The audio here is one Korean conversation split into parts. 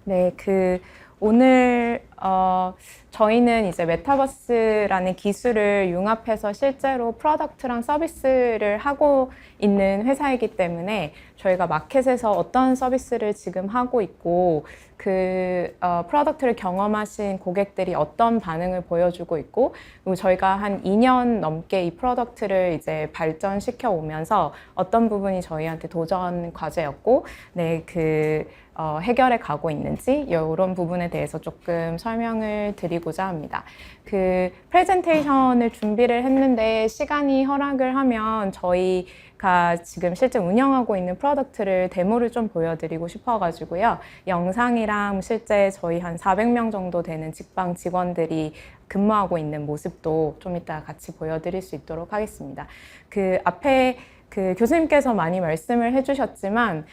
네, 오늘 저희는 이제 메타버스라는 기술을 융합해서 실제로 프로덕트랑 서비스를 하고 있는 회사이기 때문에 저희가 마켓에서 어떤 서비스를 지금 하고 있고 프로덕트를 경험하신 고객들이 어떤 반응을 보여주고 있고, 그리고 저희가 한 2년 넘게 이 프로덕트를 이제 발전시켜 오면서 어떤 부분이 저희한테 도전 과제였고, 네, 해결해 가고 있는지 이런 부분에 대해서 조금 설명을 드리고자 합니다. 프레젠테이션을 준비를 했는데 시간이 허락을 하면 저희가 지금 실제 운영하고 있는 프로덕트를 데모를 좀 보여드리고 싶어가지고요. 영상이랑 실제 저희 한 400명 정도 되는 직방 직원들이 근무하고 있는 모습도 좀 이따 같이 보여드릴 수 있도록 하겠습니다. 앞에 교수님께서 많이 말씀을 해주셨지만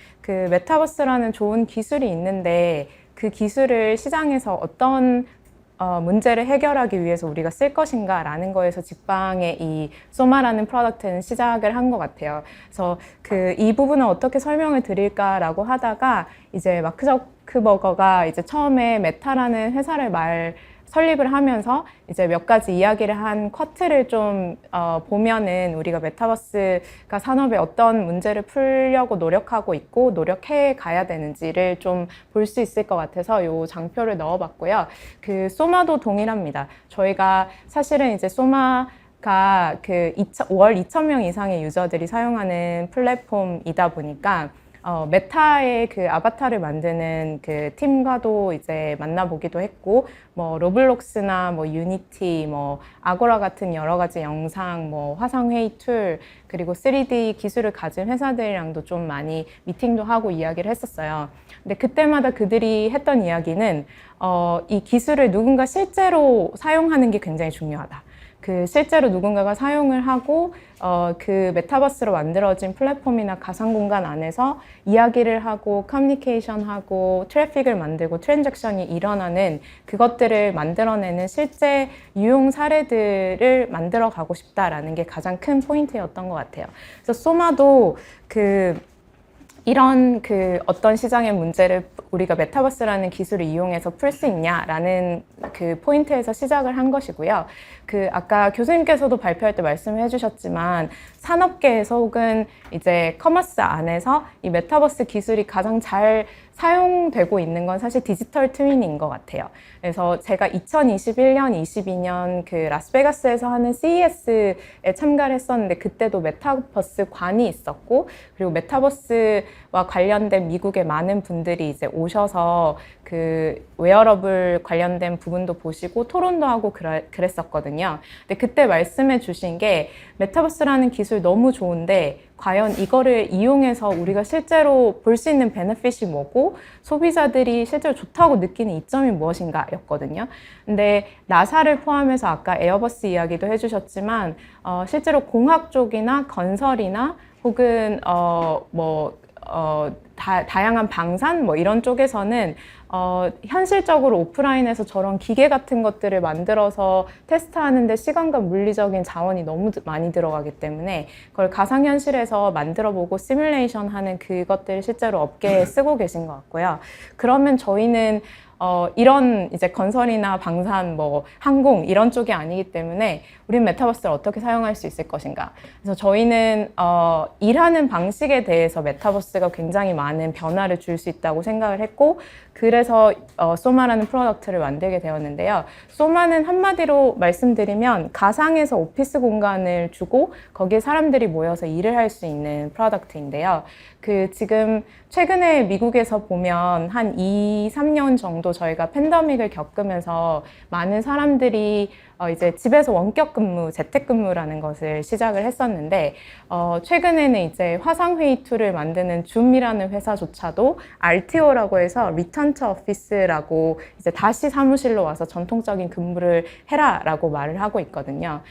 메타버스라는 좋은 기술이 있는데 그 기술을 시장에서 어떤 문제를 해결하기 위해서 우리가 쓸 것인가 라는 거에서 직방의 이 소마라는 프로덕트는 시작을 한 것 같아요. 그래서 이 부분을 어떻게 설명을 드릴까라고 하다가 이제 마크 저크버거가 이제 처음에 메타라는 회사를 설립을 하면서 이제 몇 가지 이야기를 한 쿼트를 좀 보면은 우리가 메타버스가 산업에 어떤 문제를 풀려고 노력하고 있고 노력해 가야 되는지를 좀 볼 수 있을 것 같아서 요 장표를 넣어봤고요. 소마도 동일합니다. 저희가 사실은 이제 소마가 5월 2,000명 이상의 유저들이 사용하는 플랫폼이다 보니까 메타의 아바타를 만드는 팀과도 이제 만나보기도 했고, 뭐 로블록스나 뭐 유니티, 뭐 아고라 같은 여러 가지 영상, 뭐 화상회의 툴, 그리고 3D 기술을 가진 회사들이랑도 좀 많이 미팅도 하고 이야기를 했었어요. 근데 그때마다 그들이 했던 이야기는 이 기술을 누군가 실제로 사용하는 게 굉장히 중요하다. 실제로 누군가가 사용을 하고 메타버스로 만들어진 플랫폼이나 가상공간 안에서 이야기를 하고 커뮤니케이션하고 트래픽을 만들고 트랜잭션이 일어나는 그것들을 만들어내는 실제 유용 사례들을 만들어 가고 싶다라는 게 가장 큰 포인트였던 것 같아요. 그래서 소마도 이런 어떤 시장의 문제를 우리가 메타버스라는 기술을 이용해서 풀 수 있냐라는 포인트에서 시작을 한 것이고요. 아까 교수님께서도 발표할 때 말씀을 해주셨지만 산업계에서 혹은 이제 커머스 안에서 이 메타버스 기술이 가장 잘 사용되고 있는 건 사실 디지털 트윈인 것 같아요. 그래서 제가 2021년, 22년 라스베가스에서 하는 CES에 참가를 했었는데 그때도 메타버스 관이 있었고, 그리고 메타버스와 관련된 미국의 많은 분들이 이제 오셔서 웨어러블 관련된 부분도 보시고 토론도 하고 그랬었거든요. 근데 그때 말씀해 주신 게 메타버스라는 기술 너무 좋은데 과연 이거를 이용해서 우리가 실제로 볼 수 있는 베네핏이 뭐고 소비자들이 실제로 좋다고 느끼는 이점이 무엇인가 였거든요. 근데 나사를 포함해서 아까 에어버스 이야기도 해주셨지만 실제로 공학 쪽이나 건설이나 혹은 다양한 방산 뭐 이런 쪽에서는 현실적으로 오프라인에서 저런 기계 같은 것들을 만들어서 테스트하는데 시간과 물리적인 자원이 너무 많이 들어가기 때문에 그걸 가상현실에서 만들어보고 시뮬레이션 하는 그것들을 실제로 업계에 쓰고 계신 것 같고요. 그러면 저희는 이런 이제 건설이나 방산, 뭐 항공 이런 쪽이 아니기 때문에 우린 메타버스를 어떻게 사용할 수 있을 것인가. 그래서 저희는 일하는 방식에 대해서 메타버스가 굉장히 많은 변화를 줄 수 있다고 생각을 했고, 그래서 소마라는 프로덕트를 만들게 되었는데요. 소마는 한마디로 말씀드리면 가상에서 오피스 공간을 주고 거기에 사람들이 모여서 일을 할 수 있는 프로덕트인데요. 지금 최근에 미국에서 보면 한 2, 3년 정도 저희가 팬데믹을 겪으면서 많은 사람들이 이제 집에서 원격 근무, 재택근무라는 것을 시작을 했었는데 최근에는 이제 화상회의 툴을 만드는 줌이라는 회사조차도 RTO라고 해서 Return to Office라고 이제 다시 사무실로 와서 전통적인 근무를 해라라고 말을 하고 있거든요.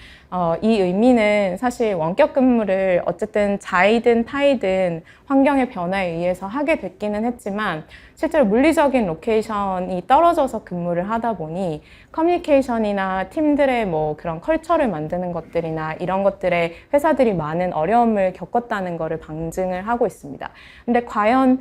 이 의미는 사실 원격 근무를 어쨌든 자이든 타이든 환경의 변화에 의해서 하게 됐기는 했지만 실제로 물리적인 로케이션이 떨어져서 근무를 하다 보니 커뮤니케이션이나 팀들의 뭐 그런 컬처를 만드는 것들이나 이런 것들에 회사들이 많은 어려움을 겪었다는 것을 방증을 하고 있습니다. 근데 과연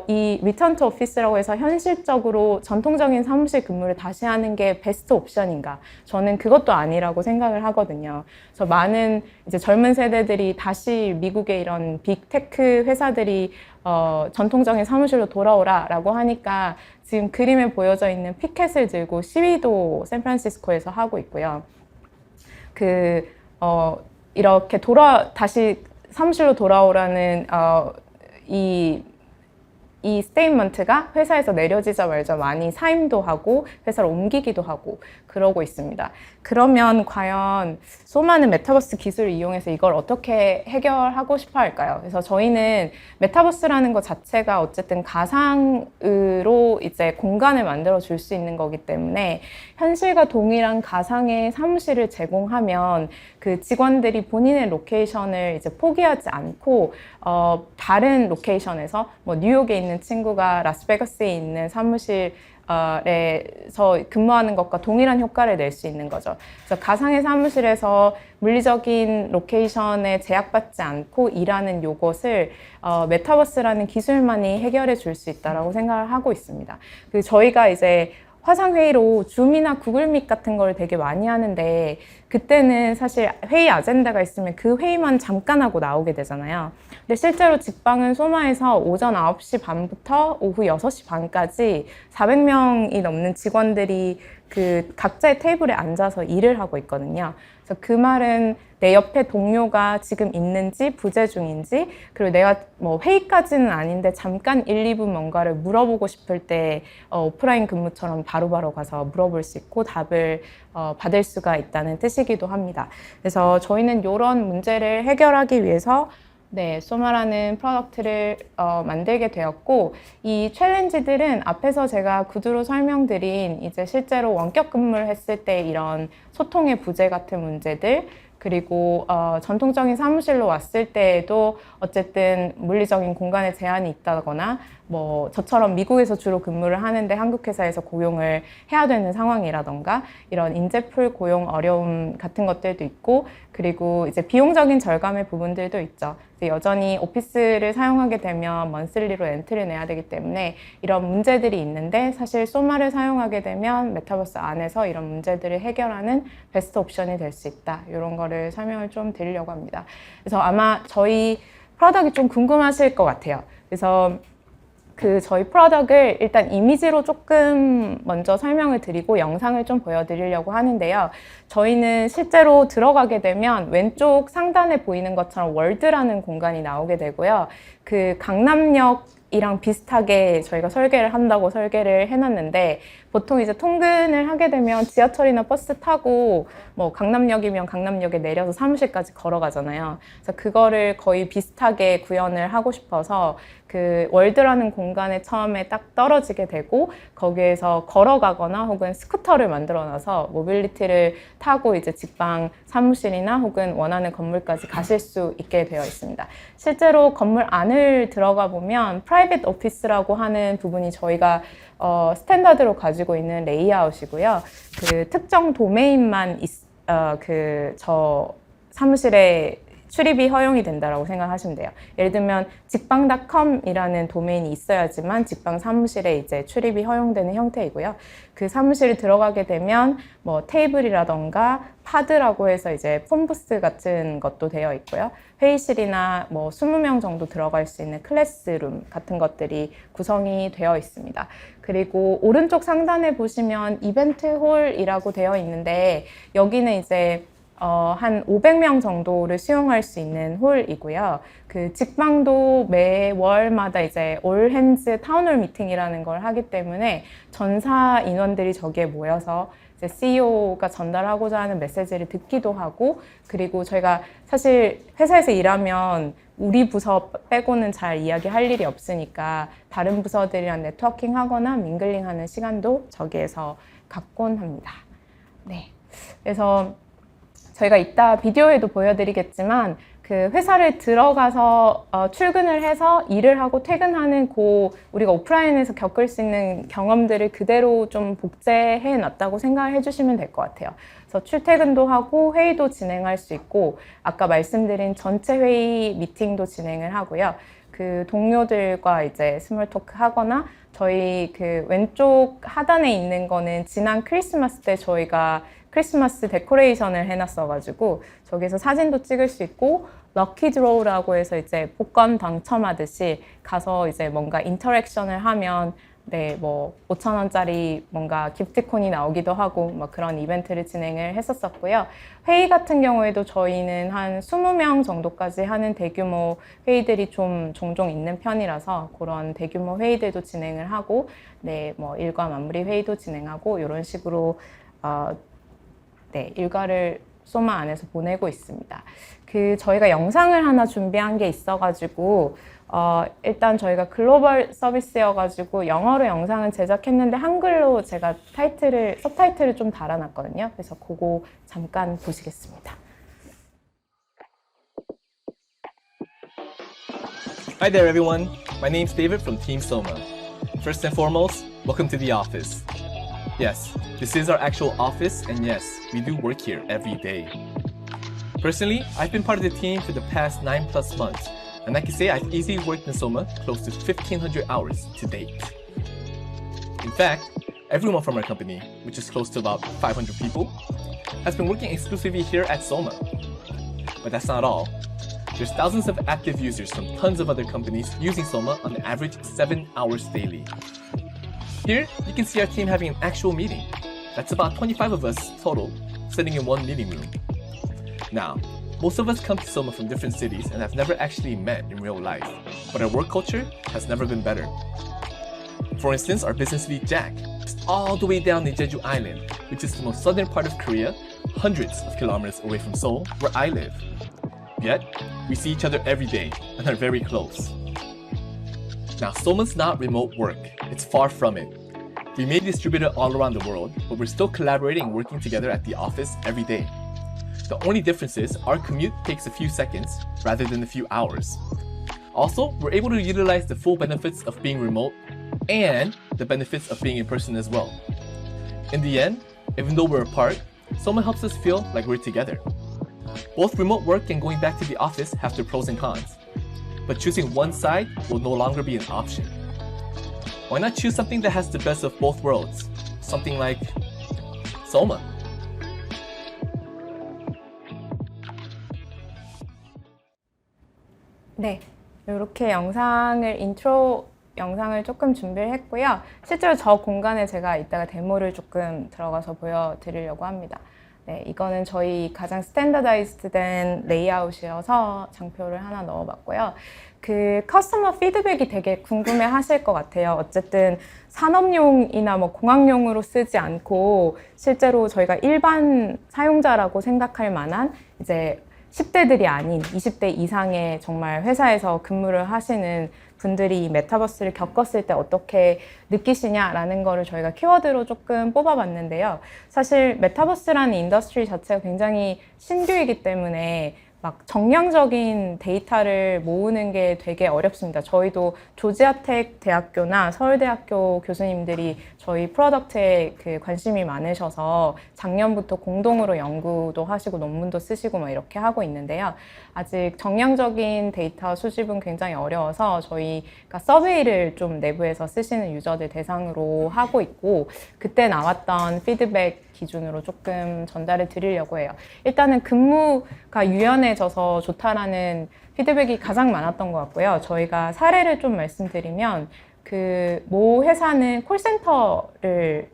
이 리턴 투 오피스라고 해서 현실적으로 전통적인 사무실 근무를 다시 하는 게 베스트 옵션인가? 저는 그것도 아니라고 생각을 하거든요. 그래서 많은 이제 젊은 세대들이 다시 미국의 이런 빅테크 회사들이 전통적인 사무실로 돌아오라라고 하니까 지금 그림에 보여져 있는 피켓을 들고 시위도 샌프란시스코에서 하고 있고요. 이렇게 다시 사무실로 돌아오라는 이 스테이트먼트가 회사에서 내려지자마자 많이 사임도 하고 회사를 옮기기도 하고 그러고 있습니다. 그러면 과연 소마는 메타버스 기술을 이용해서 이걸 어떻게 해결하고 싶어 할까요? 그래서 저희는 메타버스라는 것 자체가 어쨌든 가상으로 이제 공간을 만들어 줄 수 있는 거기 때문에 현실과 동일한 가상의 사무실을 제공하면 그 직원들이 본인의 로케이션을 이제 포기하지 않고 다른 로케이션에서 뭐 뉴욕에 있는 친구가 라스베가스에 있는 사무실에서 근무하는 것과 동일한 효과를 낼 수 있는 거죠. 그래서 가상의 사무실에서 물리적인 로케이션에 제약받지 않고 일하는 요것을 메타버스라는 기술만이 해결해 줄 수 있다고 생각을 하고 있습니다. 저희가 이제 화상회의로 줌이나 구글밋 같은 걸 되게 많이 하는데 그때는 사실 회의 아젠다가 있으면 그 회의만 잠깐 하고 나오게 되잖아요. 근데 실제로 직방은 소마에서 오전 9시 반부터 오후 6시 반까지 400명이 넘는 직원들이 그 각자의 테이블에 앉아서 일을 하고 있거든요. 그래서 그 말은 내 옆에 동료가 지금 있는지 부재 중인지 그리고 내가 뭐 회의까지는 아닌데 잠깐 1, 2분 뭔가를 물어보고 싶을 때 오프라인 근무처럼 바로바로 가서 물어볼 수 있고 답을 받을 수가 있다는 뜻이기도 합니다. 그래서 저희는 이런 문제를 해결하기 위해서 소마라는 프로덕트를 만들게 되었고 이 챌린지들은 앞에서 제가 구두로 설명드린 이제 실제로 원격 근무를 했을 때 이런 소통의 부재 같은 문제들 그리고 전통적인 사무실로 왔을 때에도 어쨌든 물리적인 공간에 제한이 있다거나 뭐 저처럼 미국에서 주로 근무를 하는데 한국 회사에서 고용을 해야 되는 상황이라던가 이런 인재풀 고용 어려움 같은 것들도 있고 그리고 이제 비용적인 절감의 부분들도 있죠. 여전히 오피스를 사용하게 되면 먼슬리로 렌트를 내야 되기 때문에 이런 문제들이 있는데 사실 소마를 사용하게 되면 메타버스 안에서 이런 문제들을 해결하는 베스트 옵션이 될 수 있다. 이런 거를 설명을 좀 드리려고 합니다. 그래서 아마 저희 프로덕트이 좀 궁금하실 것 같아요. 그래서 저희 프로덕트를 일단 이미지로 조금 먼저 설명을 드리고 영상을 좀 보여드리려고 하는데요. 저희는 실제로 들어가게 되면 왼쪽 상단에 보이는 것처럼 월드라는 공간이 나오게 되고요. 그 강남역이랑 비슷하게 저희가 설계를 한다고 설계를 해놨는데 보통 이제 통근을 하게 되면 지하철이나 버스 타고 뭐 강남역이면 강남역에 내려서 사무실까지 걸어가잖아요. 그래서 그거를 거의 비슷하게 구현을 하고 싶어서 그 월드라는 공간에 처음에 딱 떨어지게 되고 거기에서 걸어가거나 혹은 스쿠터를 만들어놔서 모빌리티를 타고 이제 직방 사무실이나 혹은 원하는 건물까지 가실 수 있게 되어 있습니다. 실제로 건물 안을 들어가 보면 프라이빗 오피스라고 하는 부분이 저희가 스탠다드로 가지고 있는 레이아웃이고요. 그 특정 도메인만 저 사무실에 출입이 허용이 된다고 생각하시면 돼요. 예를 들면 직방.com이라는 도메인이 있어야지만 직방 사무실에 이제 출입이 허용되는 형태이고요. 그 사무실에 들어가게 되면 뭐 테이블이라던가 파드라고 해서 이제 폰부스 같은 것도 되어 있고요. 회의실이나 뭐 20명 정도 들어갈 수 있는 클래스룸 같은 것들이 구성이 되어 있습니다. 그리고 오른쪽 상단에 보시면 이벤트 홀이라고 되어 있는데 여기는 이제 한 500명 정도를 수용할 수 있는 홀이고요. 그 직방도 매월마다 이제 올 핸즈 타운홀 미팅이라는 걸 하기 때문에 전사 인원들이 저기에 모여서 이제 CEO가 전달하고자 하는 메시지를 듣기도 하고 그리고 저희가 사실 회사에서 일하면 우리 부서 빼고는 잘 이야기할 일이 없으니까 다른 부서들이랑 네트워킹 하거나 밍글링 하는 시간도 저기에서 갖곤 합니다. 네. 그래서 저희가 이따 비디오에도 보여드리겠지만 그 회사를 들어가서 출근을 해서 일을 하고 퇴근하는 우리가 오프라인에서 겪을 수 있는 경험들을 그대로 좀 복제해 놨다고 생각을 해주시면 될 것 같아요. 그래서 출퇴근도 하고 회의도 진행할 수 있고 아까 말씀드린 전체 회의 미팅도 진행을 하고요. 그 동료들과 이제 스몰 토크 하거나 저희 그 왼쪽 하단에 있는 거는 지난 크리스마스 때 저희가 크리스마스 데코레이션을 해놨어가지고 저기서 사진도 찍을 수 있고 럭키 드로우라고 해서 이제 복권 당첨하듯이 가서 이제 뭔가 인터랙션을 하면 네, 뭐 5,000원짜리 뭔가 기프티콘이 나오기도 하고 뭐 그런 이벤트를 진행을 했었었고요. 회의 같은 경우에도 저희는 한 20명 정도까지 하는 대규모 회의들이 좀 종종 있는 편이라서 그런 대규모 회의들도 진행을 하고 네, 뭐 일과 마무리 회의도 진행하고 이런 식으로 네, 일과를 소마 안에서 보내고 있습니다. 저희가 영상을 하나 준비한 게 있어가지고 일단 저희가 글로벌 서비스여가지고 영어로 영상은 제작했는데 한글로 제가 서타이틀을 좀 달아놨거든요. 그래서 그거 잠깐 보시겠습니다. Hi there everyone, my name's David from Team Soma. First and foremost, welcome to the office. Yes, this is our actual office and yes, we do work here every day. Personally, I've been part of the team for the past 9+ months and I can say I've easily worked in Soma close to 1,500 hours to date. In fact, everyone from our company, which is close to about 500 people, has been working exclusively here at Soma. But that's not all. There's thousands of active users from tons of other companies using Soma on average 7 hours daily. Here, you can see our team having an actual meeting. That's about 25 of us total, sitting in one meeting room. Now, most of us come to Soma from different cities and have never actually met in real life, but our work culture has never been better. For instance, our business lead Jack is all the way down in Jeju Island, which is the most southern part of Korea, hundreds of kilometers away from Seoul, where I live. Yet, we see each other every day and are very close. Now, Soma's not remote work, it's far from it. We may be distributed all around the world, but we're still collaborating and working together at the office every day. The only difference is our commute takes a few seconds rather than a few hours. Also, we're able to utilize the full benefits of being remote and the benefits of being in person as well. In the end, even though we're apart, Soma helps us feel like we're together. Both remote work and going back to the office have their pros and cons, but choosing one side will no longer be an option. Why not choose something that has the best of both worlds? Something like Soma. 네, 이렇게 인트로 영상을 조금 준비를 했고요. 실제로 저 공간에 제가 이따가 데모를 조금 들어가서 보여드리려고 합니다. 네, 이거는 저희 가장 스탠다다이즈된 레이아웃이어서 장표를 하나 넣어봤고요. 커스터머 피드백이 되게 궁금해 하실 것 같아요. 어쨌든 산업용이나 뭐 공학용으로 쓰지 않고 실제로 저희가 일반 사용자라고 생각할 만한 이제 10대들이 아닌 20대 이상의 정말 회사에서 근무를 하시는 분들이 이 메타버스를 겪었을 때 어떻게 느끼시냐라는 거를 저희가 키워드로 조금 뽑아봤는데요. 사실 메타버스라는 인더스트리 자체가 굉장히 신규이기 때문에 막 정량적인 데이터를 모으는 게 되게 어렵습니다. 저희도 조지아텍 대학교나 서울대학교 교수님들이 저희 프로덕트에 관심이 많으셔서 작년부터 공동으로 연구도 하시고 논문도 쓰시고 막 이렇게 하고 있는데요. 아직 정량적인 데이터 수집은 굉장히 어려워서 저희가 서베이를 좀 내부에서 쓰시는 유저들 대상으로 하고 있고 그때 나왔던 피드백 기준으로 조금 전달을 드리려고 해요. 일단은 근무가 유연해져서 좋다라는 피드백이 가장 많았던 것 같고요. 저희가 사례를 좀 말씀드리면 모 회사는 콜센터를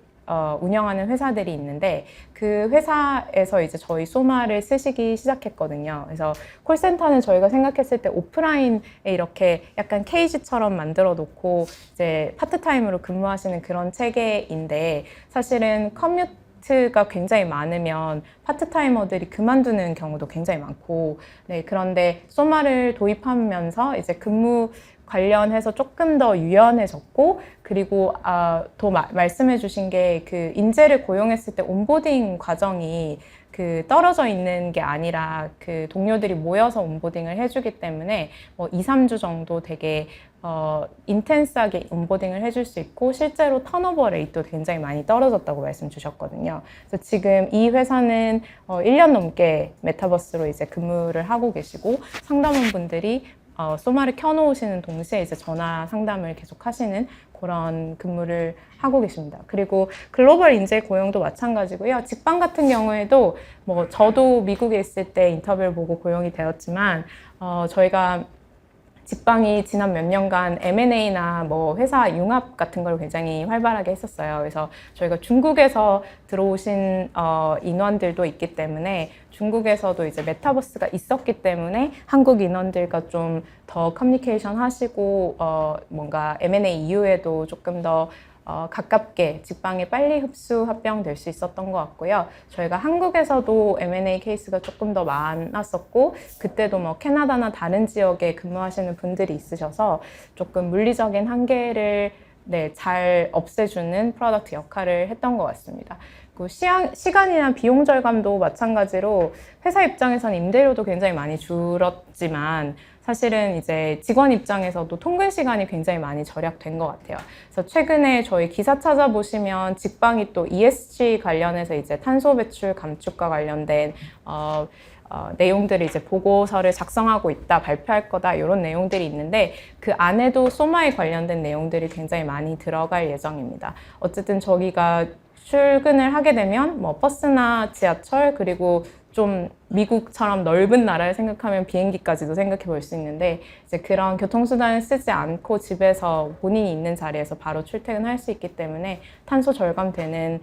운영하는 회사들이 있는데 그 회사에서 이제 저희 소마를 쓰시기 시작했거든요. 그래서 콜센터는 저희가 생각했을 때 오프라인에 이렇게 약간 케이지처럼 만들어 놓고 이제 파트타임으로 근무하시는 그런 체계인데 사실은 가 굉장히 많으면 파트타이머들이 그만두는 경우도 굉장히 많고 네, 그런데 소마를 도입하면서 이제 근무 관련해서 조금 더 유연해졌고 그리고 더 말씀해 주신 게 인재를 고용했을 때 온보딩 과정이 떨어져 있는 게 아니라 동료들이 모여서 온보딩을 해주기 때문에 뭐 2-3주 정도 되게 인텐스하게 온보딩을 해줄 수 있고 실제로 턴오버 레이트도 굉장히 많이 떨어졌다고 말씀 주셨거든요. 그래서 지금 이 회사는 1년 넘게 메타버스로 이제 근무를 하고 계시고 상담원분들이 소마를 켜놓으시는 동시에 이제 전화 상담을 계속 하시는 그런 근무를 하고 계십니다. 그리고 글로벌 인재 고용도 마찬가지고요. 직방 같은 경우에도 뭐 저도 미국에 있을 때 인터뷰를 보고 고용이 되었지만 저희가 직방이 지난 몇 년간 M&A나 뭐 회사 융합 같은 걸 굉장히 활발하게 했었어요. 그래서 저희가 중국에서 들어오신 인원들도 있기 때문에 중국에서도 이제 메타버스가 있었기 때문에 한국 인원들과 좀 더 커뮤니케이션 하시고 뭔가 M&A 이후에도 조금 더 가깝게 직방에 빨리 흡수 합병될 수 있었던 것 같고요. 저희가 한국에서도 M&A 케이스가 조금 더 많았었고 그때도 뭐 캐나다나 다른 지역에 근무하시는 분들이 있으셔서 조금 물리적인 한계를 잘 없애주는 프로덕트 역할을 했던 것 같습니다. 그리고 시간이나 비용 절감도 마찬가지로 회사 입장에서는 임대료도 굉장히 많이 줄었지만 사실은 이제 직원 입장에서도 통근 시간이 굉장히 많이 절약된 것 같아요. 그래서 최근에 저희 기사 찾아보시면 직방이 또 ESG 관련해서 이제 탄소 배출 감축과 관련된 내용들을 이제 보고서를 작성하고 있다, 발표할 거다 이런 내용들이 있는데 그 안에도 소마에 관련된 내용들이 굉장히 많이 들어갈 예정입니다. 어쨌든 저기가 출근을 하게 되면 뭐 버스나 지하철 그리고 좀 미국처럼 넓은 나라를 생각하면 비행기까지도 생각해 볼 수 있는데 이제 그런 교통수단을 쓰지 않고 집에서 본인이 있는 자리에서 바로 출퇴근할 수 있기 때문에 탄소 절감되는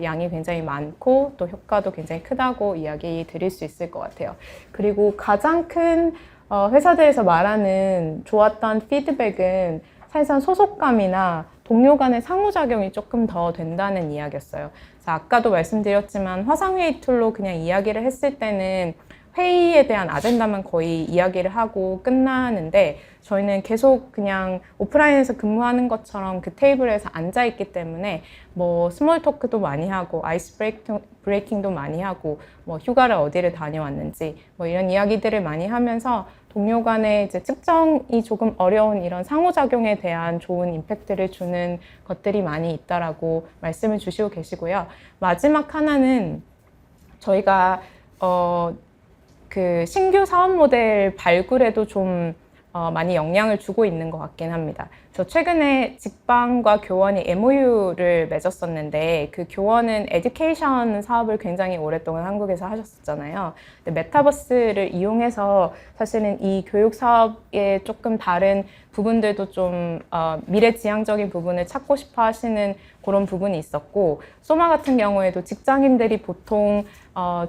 양이 굉장히 많고 또 효과도 굉장히 크다고 이야기 드릴 수 있을 것 같아요. 그리고 가장 큰 회사들에서 말하는 좋았던 피드백은 사실상 소속감이나 동료 간의 상호작용이 조금 더 된다는 이야기였어요. 그래서 아까도 말씀드렸지만 화상회의 툴로 그냥 이야기를 했을 때는 회의에 대한 아젠다만 거의 이야기를 하고 끝나는데 저희는 계속 그냥 오프라인에서 근무하는 것처럼 그 테이블에서 앉아있기 때문에 뭐 스몰 토크도 많이 하고 아이스 브레이킹도 많이 하고 뭐 휴가를 어디를 다녀왔는지 뭐 이런 이야기들을 많이 하면서 동료 간의 이제 측정이 조금 어려운 이런 상호작용에 대한 좋은 임팩트를 주는 것들이 많이 있다라고 말씀을 주시고 계시고요. 마지막 하나는 저희가 그 신규 사업 모델 발굴에도 좀 많이 영향을 주고 있는 것 같긴 합니다. 저 최근에 직방과 교원이 MOU를 맺었었는데 그 교원은 에듀케이션 사업을 굉장히 오랫동안 한국에서 하셨었잖아요. 근데 메타버스를 이용해서 사실은 이 교육 사업의 조금 다른 부분들도 좀 미래지향적인 부분을 찾고 싶어 하시는 그런 부분이 있었고 소마 같은 경우에도 직장인들이 보통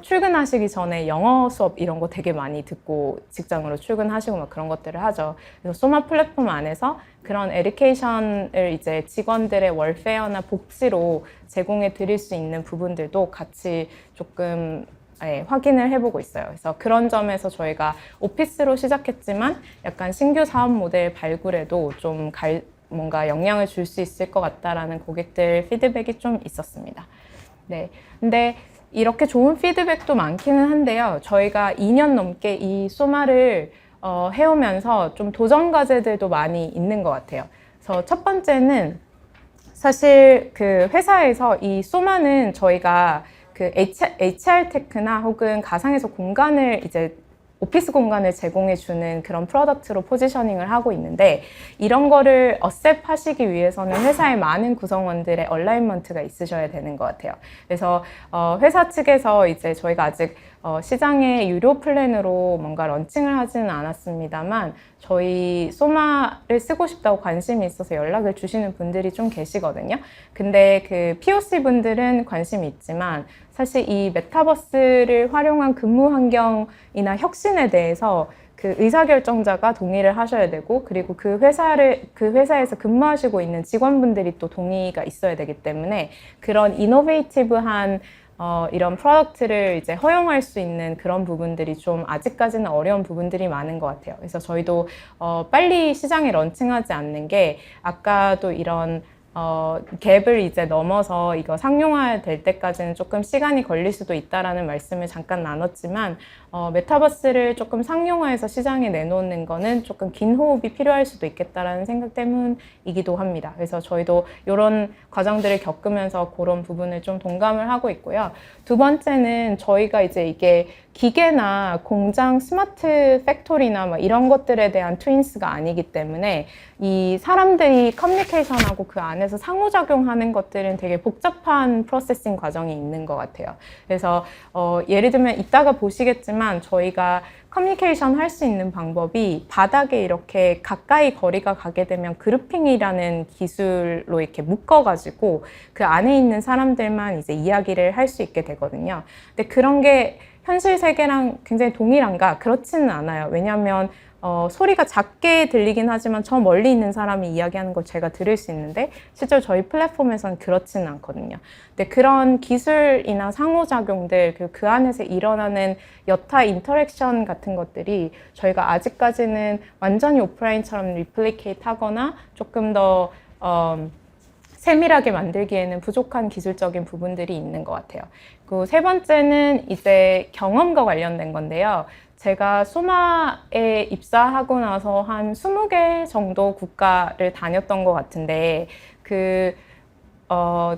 출근하시기 전에 영어 수업 이런 거 되게 많이 듣고 직장으로 출근하시고 막 그런 것들을 하죠. 그래서 소마 플랫폼 안에서 그런 에듀케이션을 이제 직원들의 월페어나 복지로 제공해 드릴 수 있는 부분들도 같이 조금 확인을 해보고 있어요. 그래서 그런 점에서 저희가 오피스로 시작했지만 약간 신규 사업 모델 발굴에도 좀 뭔가 영향을 줄 수 있을 것 같다라는 고객들 피드백이 좀 있었습니다. 네, 근데 이렇게 좋은 피드백도 많기는 한데요. 저희가 2년 넘게 이 소마를 해오면서 좀 도전 과제들도 많이 있는 것 같아요. 그래서 첫 번째는 사실 그 회사에서 이 소마는 저희가 그 HR 테크나 혹은 가상에서 공간을 이제 오피스 공간을 제공해주는 그런 프로덕트로 포지셔닝을 하고 있는데 이런 거를 어셉 하시기 위해서는 회사의 많은 구성원들의 얼라이먼트가 있으셔야 되는 것 같아요. 그래서 회사 측에서 이제 저희가 아직 시장에 유료 플랜으로 뭔가 런칭을 하지는 않았습니다만 저희 소마를 쓰고 싶다고 관심이 있어서 연락을 주시는 분들이 좀 계시거든요. 근데 그 POC 분들은 관심이 있지만 사실 이 메타버스를 활용한 근무 환경이나 혁신에 대해서 그 의사결정자가 동의를 하셔야 되고 그리고 그 회사에서 근무하시고 있는 직원분들이 또 동의가 있어야 되기 때문에 그런 이노베이티브한 이런 프로덕트를 이제 허용할 수 있는 그런 부분들이 좀 아직까지는 어려운 부분들이 많은 것 같아요. 그래서 저희도 빨리 시장에 런칭하지 않는 게 아까도 이런 갭을 이제 넘어서 이거 상용화 될 때까지는 조금 시간이 걸릴 수도 있다라는 말씀을 잠깐 나눴지만 메타버스를 조금 상용화해서 시장에 내놓는 거는 조금 긴 호흡이 필요할 수도 있겠다라는 생각 때문이기도 합니다. 그래서 저희도 이런 과정들을 겪으면서 그런 부분을 좀 동감을 하고 있고요. 두 번째는 저희가 이제 이게 기계나 공장 스마트 팩토리나 뭐 이런 것들에 대한 트윈스가 아니기 때문에 이 사람들이 커뮤니케이션하고 그 안에서 상호작용하는 것들은 되게 복잡한 프로세싱 과정이 있는 것 같아요. 그래서 예를 들면 이따가 보시겠지만 저희가 커뮤니케이션 할 수 있는 방법이 바닥에 이렇게 가까이 거리가 가게 되면 그룹핑이라는 기술로 이렇게 묶어가지고 그 안에 있는 사람들만 이제 이야기를 할 수 있게 되거든요. 근데 그런 게 현실 세계랑 굉장히 동일한가? 그렇지는 않아요. 왜냐하면 소리가 작게 들리긴 하지만 저 멀리 있는 사람이 이야기하는 걸 제가 들을 수 있는데 실제로 저희 플랫폼에서는 그렇지는 않거든요. 근데 그런 기술이나 상호작용들, 그 안에서 일어나는 여타 인터랙션 같은 것들이 저희가 아직까지는 완전히 오프라인처럼 리플리케이트 하거나 조금 더 세밀하게 만들기에는 부족한 기술적인 부분들이 있는 것 같아요. 그 세 번째는 이제 경험과 관련된 건데요. 제가 소마에 입사하고 나서 한 20개 정도 국가를 다녔던 것 같은데 그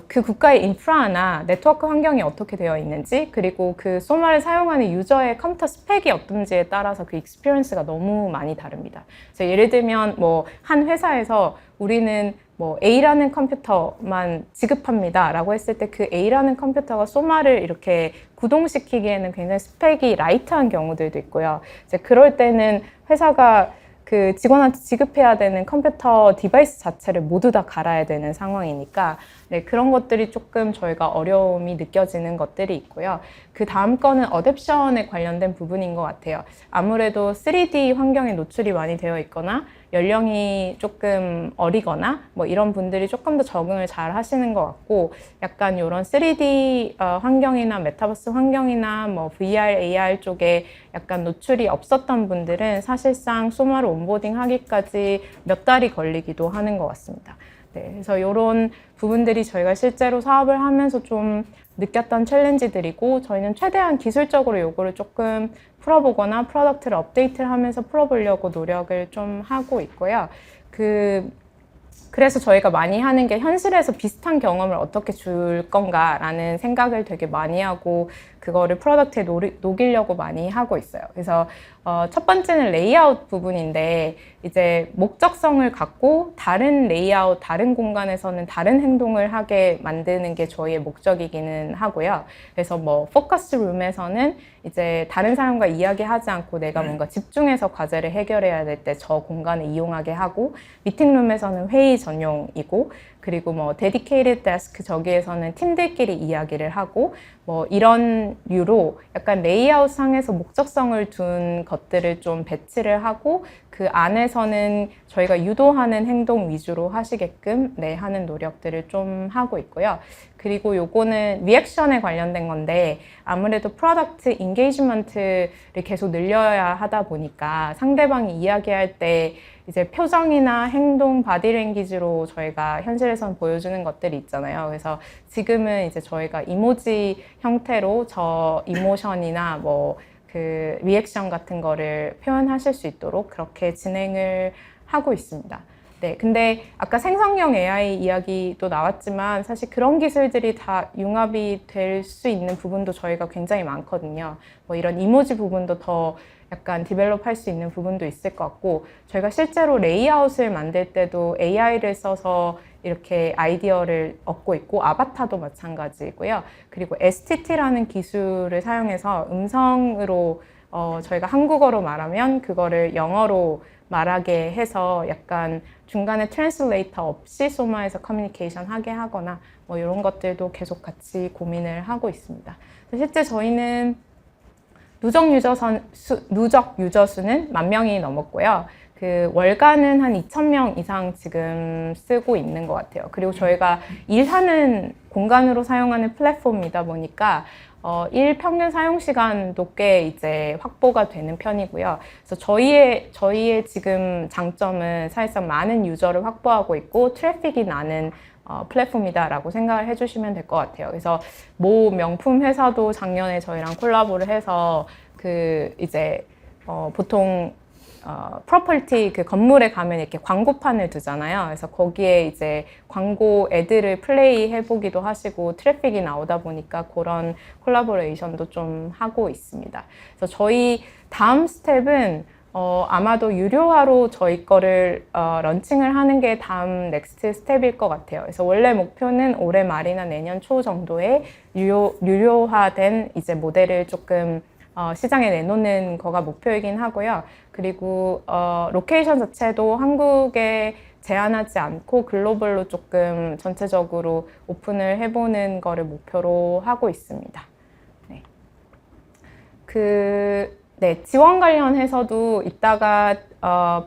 국가의 인프라나 네트워크 환경이 어떻게 되어 있는지, 그리고 그 소마를 사용하는 유저의 컴퓨터 스펙이 어떤지에 따라서 그 익스피리언스가 너무 많이 다릅니다. 그래서 예를 들면 뭐 한 회사에서 우리는 뭐 A라는 컴퓨터만 지급합니다 라고 했을 때 그 A라는 컴퓨터가 소마를 이렇게 구동시키기에는 굉장히 스펙이 라이트한 경우들도 있고요. 이제 그럴 때는 회사가 그 직원한테 지급해야 되는 컴퓨터 디바이스 자체를 모두 다 갈아야 되는 상황이니까 네, 그런 것들이 조금 저희가 어려움이 느껴지는 것들이 있고요. 그 다음 거는 어댑션에 관련된 부분인 것 같아요. 아무래도 3D 환경에 노출이 많이 되어 있거나 연령이 조금 어리거나 뭐 이런 분들이 조금 더 적응을 잘 하시는 것 같고, 약간 이런 3D 환경이나 메타버스 환경이나 뭐 VR, AR 쪽에 약간 노출이 없었던 분들은 사실상 소마로 온보딩 하기까지 몇 달이 걸리기도 하는 것 같습니다. 네, 그래서 이런 부분들이 저희가 실제로 사업을 하면서 좀 느꼈던 챌린지들이고, 저희는 최대한 기술적으로 요거를 조금 풀어보거나 프로덕트를 업데이트를 하면서 풀어보려고 노력을 좀 하고 있고요. 그래서 저희가 많이 하는 게 현실에서 비슷한 경험을 어떻게 줄 건가라는 생각을 되게 많이 하고 그거를 프로덕트에 녹이려고 많이 하고 있어요. 그래서 첫 번째는 레이아웃 부분인데, 이제 목적성을 갖고 다른 레이아웃, 다른 공간에서는 다른 행동을 하게 만드는 게 저희의 목적이기는 하고요. 그래서 뭐 포커스 룸에서는 이제 다른 사람과 이야기하지 않고 내가 뭔가 집중해서 과제를 해결해야 될 때 저 공간을 이용하게 하고, 미팅룸에서는 회의 전용이고, 그리고 뭐 데디케이티드 데스크 저기에서는 팀들끼리 이야기를 하고, 뭐 이런 류로 약간 레이아웃 상에서 목적성을 둔 것들을 좀 배치를 하고, 그 안에서는 저희가 유도하는 행동 위주로 하시게끔 하는 노력들을 좀 하고 있고요. 그리고 요거는 리액션에 관련된 건데, 아무래도 프로덕트 인게이지먼트를 계속 늘려야 하다 보니까 상대방이 이야기할 때 이제 표정이나 행동, 바디랭귀지로 저희가 현실에선 보여주는 것들이 있잖아요. 그래서 지금은 이제 저희가 이모지 형태로 저 이모션이나 뭐 그 리액션 같은 거를 표현하실 수 있도록 그렇게 진행을 하고 있습니다. 네, 근데 아까 생성형 AI 이야기도 나왔지만 사실 그런 기술들이 다 융합이 될 수 있는 부분도 저희가 굉장히 많거든요. 뭐 이런 이모지 부분도 더 약간 디벨롭 할 수 있는 부분도 있을 것 같고, 저희가 실제로 레이아웃을 만들 때도 AI를 써서 이렇게 아이디어를 얻고 있고, 아바타도 마찬가지고요. 그리고 STT라는 기술을 사용해서 음성으로 저희가 한국어로 말하면 그거를 영어로 말하게 해서 약간 중간에 트랜슬레이터 없이 소마에서 커뮤니케이션 하게 하거나 뭐 이런 것들도 계속 같이 고민을 하고 있습니다. 실제 저희는 누적 유저 수는 10,000명이 넘었고요. 그 월간은 한 2,000명 이상 지금 쓰고 있는 것 같아요. 그리고 저희가 일하는 공간으로 사용하는 플랫폼이다 보니까 일 평균 사용 시간도 꽤 이제 확보가 되는 편이고요. 그래서 저희의 지금 장점은 사실상 많은 유저를 확보하고 있고 트래픽이 나는 플랫폼이다라고 생각을 해주시면 될 것 같아요. 그래서 모 명품 회사도 작년에 저희랑 콜라보를 해서 이제 보통 프로퍼티 그 건물에 가면 이렇게 광고판을 두잖아요. 그래서 거기에 이제 광고 애들을 플레이 해보기도 하시고 트래픽이 나오다 보니까 그런 콜라보레이션도 좀 하고 있습니다. 그래서 저희 다음 스텝은 아마도 유료화로 저희 거를 런칭을 하는 게 다음 넥스트 스텝일 것 같아요. 그래서 원래 목표는 올해 말이나 내년 초 정도에 유료화된 이제 모델을 조금 시장에 내놓는 거가 목표이긴 하고요. 그리고 로케이션 자체도 한국에 제한하지 않고 글로벌로 조금 전체적으로 오픈을 해보는 거를 목표로 하고 있습니다. 네. 네, 지원 관련해서도 이따가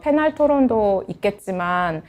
패널 토론도 있겠지만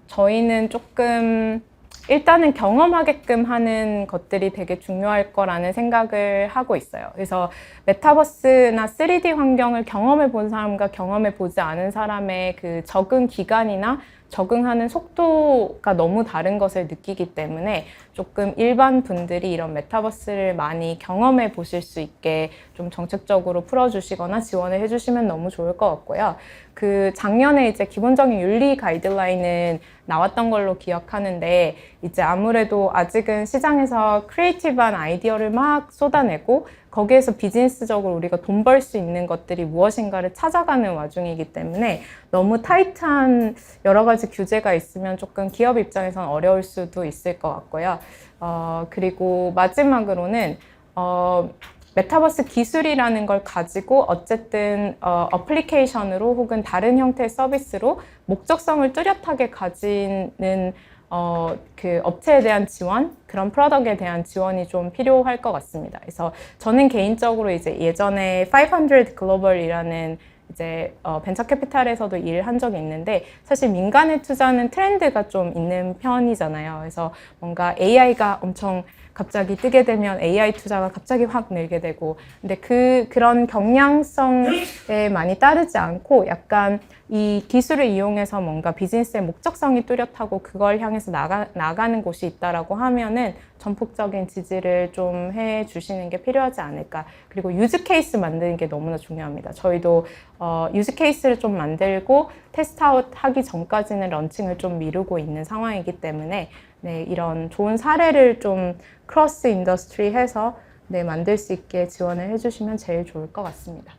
저희는 조금 일단은 경험하게끔 하는 것들이 되게 중요할 거라는 생각을 하고 있어요. 그래서 메타버스나 3D 환경을 경험해 본 사람과 경험해 보지 않은 사람의 그 적응 기간이나 적응하는 속도가 너무 다른 것을 느끼기 때문에 조금 일반 분들이 이런 메타버스를 많이 경험해 보실 수 있게 좀 정책적으로 풀어주시거나 지원을 해주시면 너무 좋을 것 같고요. 그 작년에 이제 기본적인 윤리 가이드라인은 나왔던 걸로 기억하는데 이제 아무래도 아직은 시장에서 크리에이티브한 아이디어를 막 쏟아내고 거기에서 비즈니스적으로 우리가 돈 벌 수 있는 것들이 무엇인가를 찾아가는 와중이기 때문에 너무 타이트한 여러 가지 규제가 있으면 조금 기업 입장에서는 어려울 수도 있을 것 같고요. 그리고 마지막으로는 메타버스 기술이라는 걸 가지고 어쨌든 어플리케이션으로 혹은 다른 형태의 서비스로 목적성을 뚜렷하게 가지는 그 업체에 대한 지원, 그런 프로덕트에 대한 지원이 좀 필요할 것 같습니다. 그래서 저는 개인적으로 이제 예전에 500 글로벌이라는 이제 벤처 캐피탈에서도 일을 한 적이 있는데 사실 민간에 투자는 트렌드가 좀 있는 편이잖아요. 그래서 뭔가 AI가 엄청 갑자기 뜨게 되면 AI 투자가 갑자기 확 늘게 되고 근데 그런 경향성에 많이 따르지 않고 약간 이 기술을 이용해서 뭔가 비즈니스의 목적성이 뚜렷하고 그걸 향해서 나가는 곳이 있다라고 하면은 전폭적인 지지를 좀 해주시는 게 필요하지 않을까. 그리고 유즈 케이스 만드는 게 너무나 중요합니다. 저희도 유즈 케이스를 좀 만들고 테스트아웃 하기 전까지는 런칭을 좀 미루고 있는 상황이기 때문에 네, 이런 좋은 사례를 좀 크로스 인더스트리 해서 네, 만들 수 있게 지원을 해주시면 제일 좋을 것 같습니다.